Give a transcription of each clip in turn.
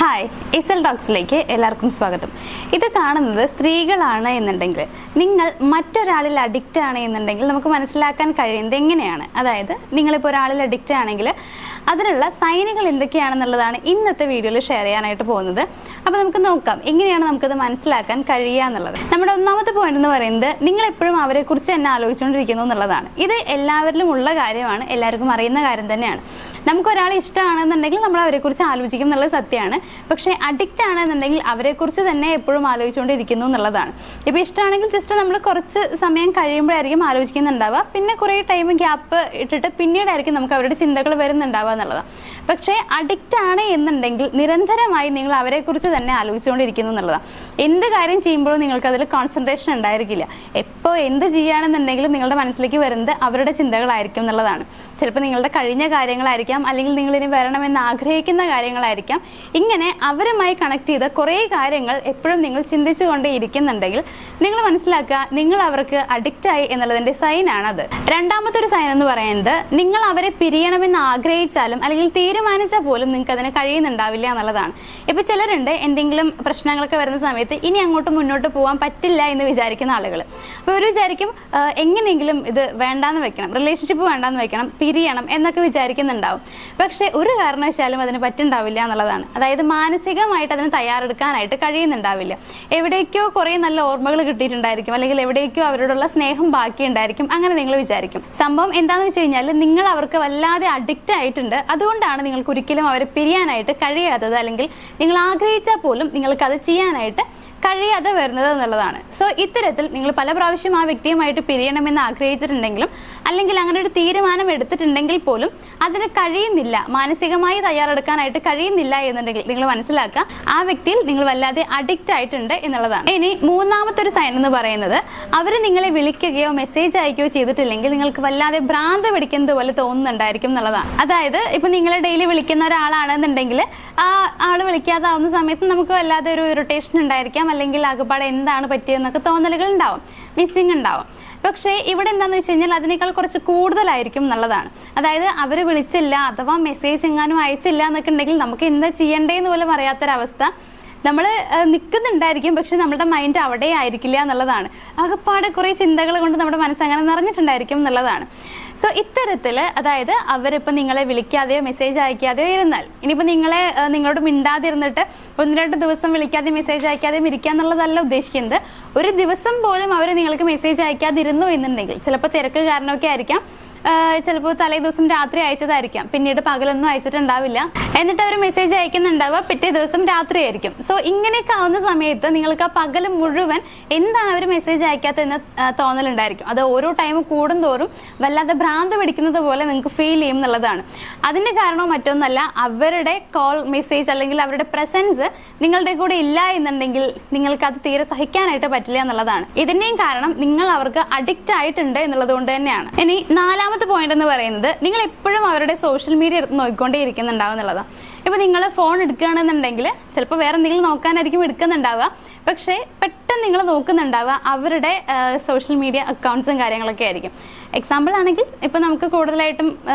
Hi, ഇസൽ ടോക്സിലേക്ക് എല്ലാവർക്കും സ്വാഗതം. ഇത് കാണുന്നത് സ്ത്രീകളാണ് എന്നുണ്ടെങ്കിൽ, നിങ്ങൾ മറ്റൊരാളിൽ അഡിക്റ്റ് ആണ് എന്നുണ്ടെങ്കിൽ നമുക്ക് മനസ്സിലാക്കാൻ കഴിയുന്നത് എങ്ങനെയാണ്? അതായത് നിങ്ങളിപ്പോൾ ഒരാളിൽ അഡിക്റ്റ് ആണെങ്കിൽ അതിനുള്ള സൈനുകൾ എന്തൊക്കെയാണെന്നുള്ളതാണ് ഇന്നത്തെ വീഡിയോയിൽ ഷെയർ ചെയ്യാനായിട്ട് പോകുന്നത്. അപ്പോൾ നമുക്ക് നോക്കാം എങ്ങനെയാണ് നമുക്കത് മനസ്സിലാക്കാൻ കഴിയുക എന്നുള്ളത്. നമ്മുടെ ഒന്നാമത്തെ പോയിന്റ് എന്ന് പറയുന്നത്, നിങ്ങൾ എപ്പോഴും അവരെക്കുറിച്ച് തന്നെ ആലോചിച്ചുകൊണ്ടിരിക്കുന്നു എന്നുള്ളതാണ്. ഇത് എല്ലാവരിലും ഉള്ള കാര്യമാണ്, എല്ലാവർക്കും അറിയുന്ന കാര്യം തന്നെയാണ്. നമുക്കൊരാളെ ഇഷ്ടമാണെന്നുണ്ടെങ്കിൽ നമ്മൾ അവരെക്കുറിച്ച് ആലോചിക്കും എന്നുള്ളത് സത്യമാണ്. പക്ഷേ അഡിക്റ്റ് ആണെന്നുണ്ടെങ്കിൽ അവരെക്കുറിച്ച് തന്നെ എപ്പോഴും ആലോചിച്ചുകൊണ്ടിരിക്കുന്നു എന്നുള്ളതാണ്. ഇപ്പോൾ ഇഷ്ടമാണെങ്കിൽ ജസ്റ്റ് നമ്മൾ കുറച്ച് സമയം കഴിയുമ്പോഴായിരിക്കും ആലോചിക്കുന്നുണ്ടാവുക, പിന്നെ കുറേ ടൈം ഗ്യാപ്പ് ഇട്ടിട്ട് പിന്നീടായിരിക്കും നമുക്ക് അവരുടെ ചിന്തകൾ വരുന്നുണ്ടാവുക എന്നുള്ളതാണ്. പക്ഷേ അഡിക്റ്റ് ആണ് എന്നുണ്ടെങ്കിൽ നിരന്തരമായി നിങ്ങൾ അവരെക്കുറിച്ച് തന്നെ ആലോചിച്ചുകൊണ്ടിരിക്കുന്നു എന്നുള്ളതാണ്. എന്ത് കാര്യം ചെയ്യുമ്പോഴും നിങ്ങൾക്ക് അതിൽ കോൺസെൻട്രേഷൻ ഉണ്ടായിരിക്കില്ല. എപ്പോൾ എന്ത് ചെയ്യുകയാണെന്നുണ്ടെങ്കിലും നിങ്ങളുടെ മനസ്സിലേക്ക് വരുന്നത് അവരുടെ ചിന്തകളായിരിക്കും എന്നുള്ളതാണ്. ചിലപ്പോൾ നിങ്ങളുടെ കഴിഞ്ഞ കാര്യങ്ങളായിരിക്കാം, അല്ലെങ്കിൽ നിങ്ങൾ ഇനി വരണമെന്ന് ആഗ്രഹിക്കുന്ന കാര്യങ്ങളായിരിക്കാം. ഇങ്ങനെ അവരുമായി കണക്ട് ചെയ്ത കുറേ കാര്യങ്ങൾ എപ്പോഴും നിങ്ങൾ ചിന്തിച്ചുകൊണ്ടേ ഇരിക്കുന്നുണ്ടെങ്കിൽ നിങ്ങൾ മനസ്സിലാക്കുക, നിങ്ങൾ അവർക്ക് അഡിക്റ്റായി എന്നുള്ളതിൻ്റെ സൈനാണത്. രണ്ടാമത്തെ ഒരു സൈൻ എന്ന് പറയുന്നത്, നിങ്ങൾ അവരെ പിരിയണമെന്ന് ആഗ്രഹിച്ചാലും അല്ലെങ്കിൽ തീരുമാനിച്ചാൽ പോലും നിങ്ങൾക്ക് അതിന് കഴിയുന്നുണ്ടാവില്ല എന്നുള്ളതാണ്. ഇപ്പോൾ ചിലരുണ്ട്, എന്തെങ്കിലും പ്രശ്നങ്ങളൊക്കെ വരുന്ന സമയത്ത് ഇനി അങ്ങോട്ട് മുന്നോട്ട് പോകാൻ പറ്റില്ല എന്ന് വിചാരിക്കുന്ന ആളുകൾ. അപ്പോൾ അവർ വിചാരിക്കും എങ്ങനെയെങ്കിലും ഇത് വേണ്ടാന്ന് വെക്കണം, റിലേഷൻഷിപ്പ് വേണ്ടാന്ന് വെക്കണം, പിരിയണം എന്നൊക്കെ വിചാരിക്കുന്നുണ്ടാവും. പക്ഷെ ഒരു കാരണവശാലും അതിന് പറ്റുണ്ടാവില്ല എന്നുള്ളതാണ്. അതായത് മാനസികമായിട്ട് അതിന് തയ്യാറെടുക്കാനായിട്ട് കഴിയുന്നുണ്ടാവില്ല. എവിടേക്കോ കുറേ നല്ല ഓർമ്മകൾ കിട്ടിയിട്ടുണ്ടായിരിക്കും, അല്ലെങ്കിൽ എവിടേക്കോ അവരോടുള്ള സ്നേഹം ബാക്കിയുണ്ടായിരിക്കും, അങ്ങനെ നിങ്ങൾ വിചാരിക്കും. സംഭവം എന്താണെന്ന് വെച്ച് കഴിഞ്ഞാൽ, നിങ്ങൾ അവർക്ക് വല്ലാതെ അഡിക്റ്റ് ആയിട്ടുണ്ട്. അതുകൊണ്ടാണ് നിങ്ങൾക്ക് ഒരിക്കലും അവരെ പിരിയാനായിട്ട് കഴിയാത്തത്, അല്ലെങ്കിൽ നിങ്ങൾ ആഗ്രഹിച്ചാൽ പോലും നിങ്ങൾക്ക് അത് ചെയ്യാനായിട്ട് കഴിയാതെ വരുന്നത് എന്നുള്ളതാണ്. സോ ഇത്തരത്തിൽ നിങ്ങൾ പല പ്രാവശ്യം ആ വ്യക്തിയുമായിട്ട് പിരിയണമെന്ന് ആഗ്രഹിച്ചിട്ടുണ്ടെങ്കിലും, അല്ലെങ്കിൽ അങ്ങനെ ഒരു തീരുമാനം എടുത്തിട്ടുണ്ടെങ്കിൽ പോലും അതിന് കഴിയുന്നില്ല, മാനസികമായി തയ്യാറെടുക്കാനായിട്ട് കഴിയുന്നില്ല എന്നുണ്ടെങ്കിൽ നിങ്ങൾ മനസ്സിലാക്കുക, ആ വ്യക്തിയിൽ നിങ്ങൾ വല്ലാതെ അഡിക്റ്റ് ആയിട്ടുണ്ട് എന്നുള്ളതാണ്. ഇനി മൂന്നാമത്തെ ഒരു സൈൻ എന്ന് പറയുന്നത്, അവർ നിങ്ങളെ വിളിക്കുകയോ മെസ്സേജ് അയക്കുകയോ ചെയ്തിട്ടില്ലെങ്കിൽ നിങ്ങൾക്ക് വല്ലാതെ ഭ്രാന്ത് പിടിക്കുന്നത് പോലെ തോന്നുന്നുണ്ടായിരിക്കും എന്നുള്ളതാണ്. അതായത് ഇപ്പൊ നിങ്ങളെ ഡെയിലി വിളിക്കുന്ന ഒരാളാണെന്നുണ്ടെങ്കിൽ ആ ആള് വിളിക്കാതാവുന്ന സമയത്ത് നമുക്ക് വല്ലാതെ ഒരു ഇറിറ്റേഷൻ ഉണ്ടായിരിക്കാം, അല്ലെങ്കിൽ ആകെപ്പാടെ എന്താണ് പറ്റിയെന്നൊക്കെ തോന്നലുകൾ ഉണ്ടാവും, മിസ്സിങ് ഉണ്ടാവും. പക്ഷേ ഇവിടെ എന്താണെന്ന് വെച്ച് കഴിഞ്ഞാൽ അതിനേക്കാൾ കുറച്ച് കൂടുതലായിരിക്കും എന്നുള്ളതാണ്. അതായത് അവർ വിളിച്ചില്ല, അഥവാ മെസ്സേജ് എങ്ങാനും അയച്ചില്ല എന്നൊക്കെ ഉണ്ടെങ്കിൽ നമുക്ക് എന്താ ചെയ്യേണ്ടതെന്ന് പോലും അറിയാത്തൊരവസ്ഥ നമ്മൾ നിൽക്കുന്നുണ്ടായിരിക്കും. പക്ഷെ നമ്മുടെ മൈൻഡ് അവിടെ ആയിരിക്കില്ല എന്നുള്ളതാണ്. ആകെപ്പാടെ കുറേ ചിന്തകൾ കൊണ്ട് നമ്മുടെ മനസ്സങ്ങനെ നിറഞ്ഞിട്ടുണ്ടായിരിക്കും എന്നുള്ളതാണ്. സോ ഇത്തരത്തിൽ, അതായത് അവരിപ്പോൾ നിങ്ങളെ വിളിക്കാതെയോ മെസ്സേജ് അയക്കാതെയോ ഇരുന്നാൽ, ഇനിയിപ്പോൾ നിങ്ങളോട് മിണ്ടാതിരുന്നിട്ട് 1-2 ദിവസം വിളിക്കാതെ മെസ്സേജ് അയക്കാതെയും ഇരിക്കുക എന്നുള്ളതല്ല ഉദ്ദേശിക്കുന്നത്. ഒരു ദിവസം പോലും അവർ നിങ്ങൾക്ക് മെസ്സേജ് അയക്കാതിരുന്നു എന്നുണ്ടെങ്കിൽ, ചിലപ്പോൾ തിരക്ക് കാരണമൊക്കെ ആയിരിക്കാം, ചിലപ്പോൾ തലേ ദിവസം രാത്രി അയച്ചതായിരിക്കാം, പിന്നീട് പകലൊന്നും അയച്ചിട്ടുണ്ടാവില്ല, എന്നിട്ട് അവർ മെസ്സേജ് അയക്കുന്നുണ്ടാവുക പിറ്റേ ദിവസം രാത്രി ആയിരിക്കും. സോ ഇങ്ങനെയൊക്കെ ആവുന്ന സമയത്ത് നിങ്ങൾക്ക് ആ പകൽ മുഴുവൻ എന്താണ് അവർ മെസ്സേജ് അയക്കാത്തതെന്ന് തോന്നലുണ്ടായിരിക്കും. അത് ഓരോ ടൈം കൂടുന്തോറും വല്ലാതെ ഭ്രാന്ത് പിടിക്കുന്നത് പോലെ നിങ്ങൾക്ക് ഫീൽ ചെയ്യും എന്നുള്ളതാണ്. അതിന്റെ കാരണം മറ്റൊന്നല്ല, അവരുടെ കോൾ, മെസ്സേജ് അല്ലെങ്കിൽ അവരുടെ പ്രസൻസ് നിങ്ങളുടെ കൂടെ ഇല്ല എന്നുണ്ടെങ്കിൽ നിങ്ങൾക്ക് അത് തീരെ സഹിക്കാനായിട്ട് പറ്റില്ല എന്നുള്ളതാണ്. ഇതിന്റെയും കാരണം നിങ്ങൾ അവർക്ക് അഡിക്റ്റ് ആയിട്ടുണ്ട് എന്നുള്ളത് കൊണ്ട് തന്നെയാണ്. ഇനി നാലാമത്തെ പോയിന്റ് എന്ന് പറയുന്നത്, നിങ്ങൾ എപ്പോഴും അവരുടെ സോഷ്യൽ മീഡിയ എടുത്ത് നോക്കിക്കൊണ്ടേ ഇരിക്കുന്നുണ്ടാവും എന്നുള്ളതാണ്. ഇപ്പൊ നിങ്ങൾ ഫോൺ എടുക്കുകയാണെന്നുണ്ടെങ്കിൽ ചിലപ്പോൾ വേറെ എന്തെങ്കിലും നോക്കാനായിരിക്കും എടുക്കുന്നുണ്ടാവുക, പക്ഷേ പെട്ടെന്ന് നിങ്ങൾ നോക്കുന്നുണ്ടാവുക അവരുടെ സോഷ്യൽ മീഡിയ അക്കൗണ്ട്സും കാര്യങ്ങളൊക്കെ ആയിരിക്കും. എക്സാമ്പിൾ ആണെങ്കിൽ ഇപ്പം നമുക്ക് കൂടുതലായിട്ടും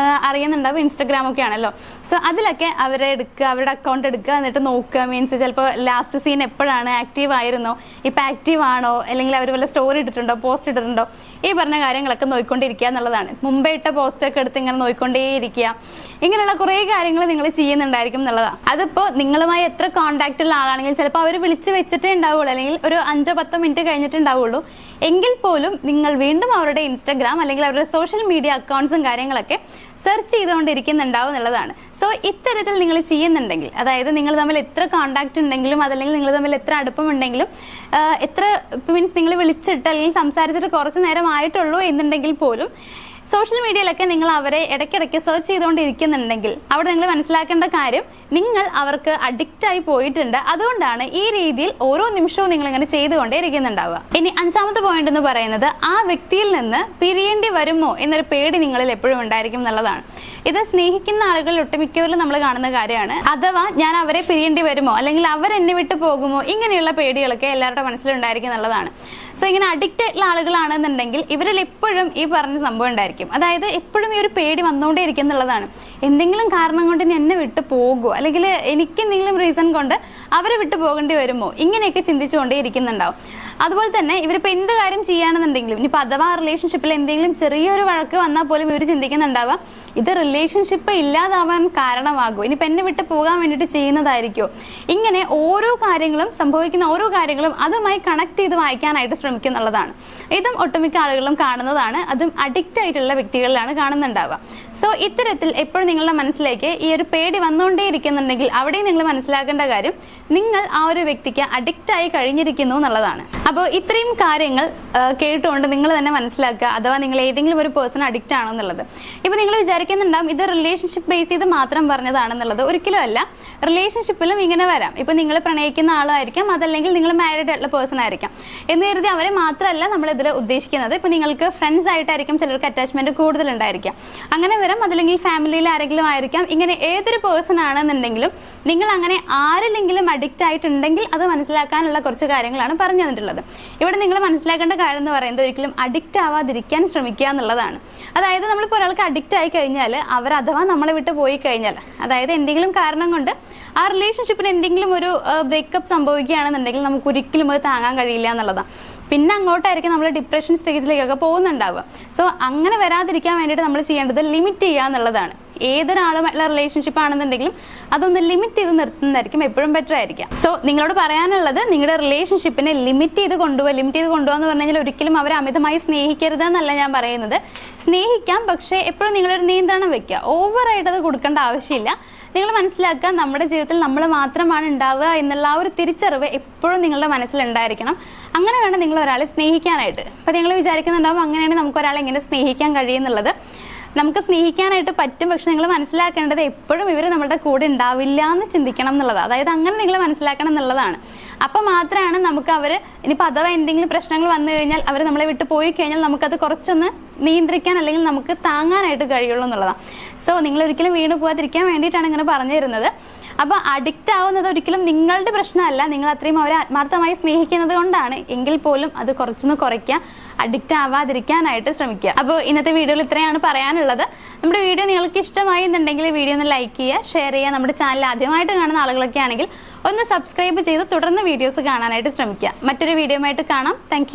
അറിയുന്നുണ്ടാവും ഇൻസ്റ്റഗ്രാം ഒക്കെ ആണല്ലോ. സോ അതിലൊക്കെ അവരുടെ അക്കൗണ്ട് എടുക്കുക, എന്നിട്ട് നോക്കുക. മീൻസ് ചിലപ്പോൾ ലാസ്റ്റ് സീൻ എപ്പോഴാണ്, ആക്റ്റീവ് ആയിരുന്നോ, ഇപ്പം ആക്റ്റീവ് ആണോ, അല്ലെങ്കിൽ അവർ വല്ല സ്റ്റോറി ഇട്ടിട്ടുണ്ടോ, പോസ്റ്റ് ഇട്ടിട്ടുണ്ടോ, ഈ പറഞ്ഞ കാര്യങ്ങളൊക്കെ നോക്കിക്കൊണ്ടിരിക്കുക എന്നുള്ളതാണ്. മുമ്പേ ഇട്ട പോസ്റ്റൊക്കെ എടുത്ത് ഇങ്ങനെ നോക്കിക്കൊണ്ടേയിരിക്കുക. ഇങ്ങനെയുള്ള കുറേ കാര്യങ്ങൾ നിങ്ങൾ ചെയ്യുന്നുണ്ടായിരിക്കും എന്നുള്ളതാണ്. അതിപ്പോൾ നിങ്ങളുമായി എത്ര കോൺടാക്റ്റ് ഉള്ള ആളാണെങ്കിൽ ചിലപ്പോൾ അവർ വിളിച്ച് വെച്ചിട്ടേ ഉണ്ടാവുള്ളൂ, അല്ലെങ്കിൽ ഒരു 5-10 മിനിറ്റ് കഴിഞ്ഞിട്ടുണ്ടാവുള്ളൂ. എങ്കിൽ പോലും നിങ്ങൾ വീണ്ടും അവരുടെ ഇൻസ്റ്റഗ്രാം അല്ലെങ്കിൽ അവരുടെ സോഷ്യൽ മീഡിയ അക്കൗണ്ട്സും കാര്യങ്ങളൊക്കെ സെർച്ച് ചെയ്തുകൊണ്ടിരിക്കുന്നുണ്ടാവും എന്നുള്ളതാണ്. സോ ഇത്തരത്തിൽ നിങ്ങൾ ചെയ്യുന്നുണ്ടെങ്കിൽ, അതായത് നിങ്ങൾ തമ്മിൽ എത്ര കോൺടാക്ട് ഉണ്ടെങ്കിലും, അതല്ലെങ്കിൽ നിങ്ങൾ തമ്മിൽ എത്ര അടുപ്പമുണ്ടെങ്കിലും, എത്ര മീൻസ് നിങ്ങൾ വിളിച്ചിട്ട് അല്ലെങ്കിൽ സംസാരിച്ചിട്ട് കുറച്ച് നേരം ആയിട്ടുള്ളൂ എന്നുണ്ടെങ്കിൽ പോലും സോഷ്യൽ മീഡിയയിലൊക്കെ നിങ്ങൾ അവരെ ഇടയ്ക്കിടയ്ക്ക് സെർച്ച് ചെയ്തുകൊണ്ടിരിക്കുന്നുണ്ടെങ്കിൽ അവിടെ നിങ്ങൾ മനസ്സിലാക്കേണ്ട കാര്യം, നിങ്ങൾ അവർക്ക് അഡിക്റ്റ് ആയി പോയിട്ടുണ്ട്. അതുകൊണ്ടാണ് ഈ രീതിയിൽ ഓരോ നിമിഷവും നിങ്ങൾ ഇങ്ങനെ ചെയ്തുകൊണ്ടേ ഇരിക്കുന്നുണ്ടാവുക. ഇനി അഞ്ചാമത്തെ പോയിന്റ് എന്ന് പറയുന്നത്, ആ വ്യക്തിയിൽ നിന്ന് പിരിയേണ്ടി വരുമോ എന്നൊരു പേടി നിങ്ങളിൽ എപ്പോഴും ഉണ്ടായിരിക്കും എന്നുള്ളതാണ്. ഇത് സ്നേഹിക്കുന്ന ആളുകൾ ഒട്ടുമിക്കവരിലും നമ്മൾ കാണുന്ന കാര്യമാണ്. അഥവാ ഞാൻ അവരെ പിരിയേണ്ടി വരുമോ, അല്ലെങ്കിൽ അവർ എന്നെ വിട്ടു പോകുമോ, ഇങ്ങനെയുള്ള പേടികളൊക്കെ എല്ലാവരുടെ മനസ്സിലുണ്ടായിരിക്കും എന്നുള്ളതാണ്. സോ ഇങ്ങനെ അഡിക്റ്റ് ആയിട്ടുള്ള ആളുകളാണെന്നുണ്ടെങ്കിൽ ഇവരിൽ എപ്പോഴും ഈ പറഞ്ഞ സംഭവം ഉണ്ടായിരിക്കും. അതായത് എപ്പോഴും ഈ ഒരു പേടി വന്നുകൊണ്ടേ ഇരിക്കും എന്നുള്ളതാണ്. എന്തെങ്കിലും കാരണം കൊണ്ട് ഇനി എന്നെ വിട്ട് പോകുമോ, അല്ലെങ്കിൽ എനിക്ക് എന്തെങ്കിലും റീസൺ കൊണ്ട് അവരെ വിട്ട് പോകേണ്ടി വരുമോ, ഇങ്ങനെയൊക്കെ ചിന്തിച്ചുകൊണ്ടേ ഇരിക്കുന്നുണ്ടാവും. അതുപോലെ തന്നെ ഇവരിപ്പോൾ എന്ത് കാര്യം ചെയ്യുകയാണെന്നുണ്ടെങ്കിലും ഇനിയിപ്പോൾ അഥവാ റിലേഷൻഷിപ്പിൽ എന്തെങ്കിലും ചെറിയൊരു വഴക്ക് വന്നാൽ പോലും ഇവർ ചിന്തിക്കുന്നുണ്ടാവുക ഇത് റിലേഷൻഷിപ്പ് ഇല്ലാതാവാൻ കാരണമാകുമോ, ഇനിയിപ്പോൾ എന്നെ വിട്ട് പോകാൻ വേണ്ടിയിട്ട് ചെയ്യുന്നതായിരിക്കുമോ. ഇങ്ങനെ ഓരോ കാര്യങ്ങളും സംഭവിക്കുന്ന ഓരോ കാര്യങ്ങളും അതുമായി കണക്ട് ചെയ്ത് വായിക്കാനായിട്ട് ശ്രമിക്കുന്നുള്ളതാണ്. ഇതും ഒട്ടുമിക്ക ആളുകളും കാണുന്നതാണ്. അതും അഡിക്റ്റ് ആയിട്ടുള്ള വ്യക്തികളിലാണ് കാണുന്നുണ്ടാവുക. സോ ഇത്തരത്തിൽ എപ്പോഴും നിങ്ങളുടെ മനസ്സിലേക്ക് ഈ ഒരു പേടി വന്നുകൊണ്ടേ ഇരിക്കുന്നുണ്ടെങ്കിൽ അവിടെയും നിങ്ങൾ മനസ്സിലാക്കേണ്ട കാര്യം നിങ്ങൾ ആ ഒരു വ്യക്തിക്ക് അഡിക്റ്റ് ആയി കഴിഞ്ഞിരിക്കുന്നു എന്നുള്ളതാണ്. അപ്പോൾ ഇത്രയും കാര്യങ്ങൾ കേട്ടുകൊണ്ട് നിങ്ങൾ തന്നെ മനസ്സിലാക്കുക, അഥവാ നിങ്ങൾ ഏതെങ്കിലും ഒരു പേഴ്സൺ അഡിക്റ്റ് ആണെന്നുള്ളത്. ഇപ്പോൾ നിങ്ങൾ വിചാരിക്കുന്നുണ്ടാവും ഇത് റിലേഷൻഷിപ്പ് ബേസ് ചെയ്ത് മാത്രം പറഞ്ഞതാണെന്നുള്ളത്. ഒരിക്കലും അല്ല, റിലേഷൻഷിപ്പിലും ഇങ്ങനെ വരാം. ഇപ്പോൾ നിങ്ങൾ പ്രണയിക്കുന്ന ആളായിരിക്കാം, അതല്ലെങ്കിൽ നിങ്ങൾ മാരീഡ് ആയിട്ടുള്ള പേഴ്സൺ ആയിരിക്കാം എന്ന് കരുതി അവരെ മാത്രമല്ല നമ്മൾ ഇതിൽ ഉദ്ദേശിക്കുന്നത്. ഇപ്പോൾ നിങ്ങൾക്ക് ഫ്രണ്ട്സ് ആയിട്ടായിരിക്കും ചിലർക്ക് അറ്റാച്ച്മെന്റ് കൂടുതലുണ്ടായിരിക്കാം, അങ്ങനെ വരാം. അതല്ലെങ്കിൽ ഫാമിലിയിൽ ആരെങ്കിലും ആയിരിക്കാം. ഇങ്ങനെ ഏതൊരു പേഴ്സൺ ആണെന്നുണ്ടെങ്കിലും നിങ്ങൾ അങ്ങനെ ആരിലെങ്കിലും അഡിക്റ്റ് ആയിട്ടുണ്ടെങ്കിൽ അത് മനസ്സിലാക്കാനുള്ള കുറച്ച് കാര്യങ്ങളാണ് പറഞ്ഞു തന്നിട്ടുള്ളത്. ഇവിടെ നിങ്ങൾ മനസ്സിലാക്കേണ്ട കാര്യം എന്ന് പറയുന്നത് ഒരിക്കലും അഡിക്റ്റ് ആവാതിരിക്കാൻ ശ്രമിക്കുക എന്നുള്ളതാണ്. അതായത് നമ്മളിപ്പോൾ ഒരാൾക്ക് അഡിക്റ്റ് ആയി കഴിഞ്ഞാൽ അവർ അഥവാ നമ്മളെ വിട്ട് പോയി കഴിഞ്ഞാൽ, അതായത് എന്തെങ്കിലും കാരണം കൊണ്ട് ആ റിലേഷൻഷിപ്പിന് എന്തെങ്കിലും ഒരു ബ്രേക്കപ്പ് സംഭവിക്കുകയാണെന്നുണ്ടെങ്കിൽ നമുക്ക് ഒരിക്കലും അത് താങ്ങാൻ കഴിയില്ല എന്നുള്ളതാണ്. പിന്നെ അങ്ങോട്ടായിരിക്കും നമ്മൾ ഡിപ്രഷൻ സ്റ്റേജിലേക്കൊക്കെ പോകുന്നുണ്ടാവുക. സോ അങ്ങനെ വരാതിരിക്കാൻ വേണ്ടിയിട്ട് നമ്മൾ ചെയ്യേണ്ടത് ലിമിറ്റ് ചെയ്യുക എന്നുള്ളതാണ്. ഏതൊരാളുമായിട്ടുള്ള റിലേഷൻഷിപ്പ് ആണെന്നുണ്ടെങ്കിലും അതൊന്ന് ലിമിറ്റ് ചെയ്ത് നിർത്തുന്നതായിരിക്കും എപ്പോഴും ബെറ്റർ ആയിരിക്കാം. സോ നിങ്ങളോട് പറയാനുള്ളത് നിങ്ങളുടെ റിലേഷൻഷിപ്പിനെ ലിമിറ്റ് ചെയ്ത് കൊണ്ടുപോകുക എന്ന് പറഞ്ഞു കഴിഞ്ഞാൽ ഒരിക്കലും അവരെ അമിതമായി സ്നേഹിക്കരുത് എന്നല്ല ഞാൻ പറയുന്നത്. സ്നേഹിക്കാം, പക്ഷേ എപ്പോഴും നിങ്ങളൊരു നിയന്ത്രണം വെക്കുക. ഓവറായിട്ട് അത് കൊടുക്കേണ്ട ആവശ്യമില്ല. നിങ്ങൾ മനസ്സിലാക്കുക നമ്മുടെ ജീവിതത്തിൽ നമ്മൾ മാത്രമാണ് ഉണ്ടാവുക എന്നുള്ള ആ ഒരു തിരിച്ചറിവ് എപ്പോഴും നിങ്ങളുടെ മനസ്സിലുണ്ടായിരിക്കണം. അങ്ങനെ വേണം നിങ്ങൾ ഒരാളെ സ്നേഹിക്കാനായിട്ട്. അപ്പോൾ നിങ്ങൾ വിചാരിക്കുന്നുണ്ടാവും അങ്ങനെയാണ് നമുക്ക് ഒരാളെ എങ്ങനെ സ്നേഹിക്കാൻ കഴിയുന്നുള്ളത്. നമുക്ക് സ്നേഹിക്കാനായിട്ട് പറ്റും, പക്ഷെ നിങ്ങൾ മനസ്സിലാക്കേണ്ടത് എപ്പോഴും ഇവർ നമ്മുടെ കൂടെ ഉണ്ടാവില്ല എന്ന് ചിന്തിക്കണം എന്നുള്ളതാണ്. അതായത് അങ്ങനെ നിങ്ങൾ മനസ്സിലാക്കണം എന്നുള്ളതാണ്. അപ്പം മാത്രമാണ് നമുക്ക് അവർ ഇനിയിപ്പോൾ അഥവാ എന്തെങ്കിലും പ്രശ്നങ്ങൾ വന്നു കഴിഞ്ഞാൽ അവർ നമ്മളെ വിട്ട് പോയി കഴിഞ്ഞാൽ നമുക്കത് കുറച്ചൊന്ന് നിയന്ത്രിക്കാൻ അല്ലെങ്കിൽ നമുക്ക് താങ്ങാനായിട്ട് കഴിയുള്ളൂ എന്നുള്ളതാണ്. സോ നിങ്ങൾ ഒരിക്കലും വീണ് പോകാതിരിക്കാൻ വേണ്ടിയിട്ടാണ് ഇങ്ങനെ പറഞ്ഞു തരുന്നത്. അപ്പോൾ അഡിക്റ്റ് ആവുന്നത് ഒരിക്കലും നിങ്ങളുടെ പ്രശ്നമല്ല, നിങ്ങൾ അത്രയും അവരെ ആത്മാർത്ഥമായി സ്നേഹിക്കുന്നത് കൊണ്ടാണ്. എങ്കിൽ പോലും അത് കുറച്ചൊന്ന് കുറയ്ക്കുക, അഡിക്റ്റ് ആവാതിരിക്കാനായിട്ട് ശ്രമിക്കുക. അപ്പോൾ ഇന്നത്തെ വീഡിയോയിൽ ഇത്രയാണ് പറയാനുള്ളത്. നമ്മുടെ വീഡിയോ നിങ്ങൾക്ക് ഇഷ്ടമായി എന്നുണ്ടെങ്കിൽ വീഡിയോ ഒന്ന് ലൈക്ക് ചെയ്യുക, ഷെയർ ചെയ്യുക. നമ്മുടെ ചാനൽ ആദ്യമായിട്ട് കാണുന്ന ആളുകളൊക്കെ ആണെങ്കിൽ ഒന്ന് സബ്സ്ക്രൈബ് ചെയ്ത് തുടർന്ന് വീഡിയോസ് കാണാനായിട്ട് ശ്രമിക്കുക. മറ്റൊരു വീഡിയോ ആയിട്ട് കാണാം. താങ്ക്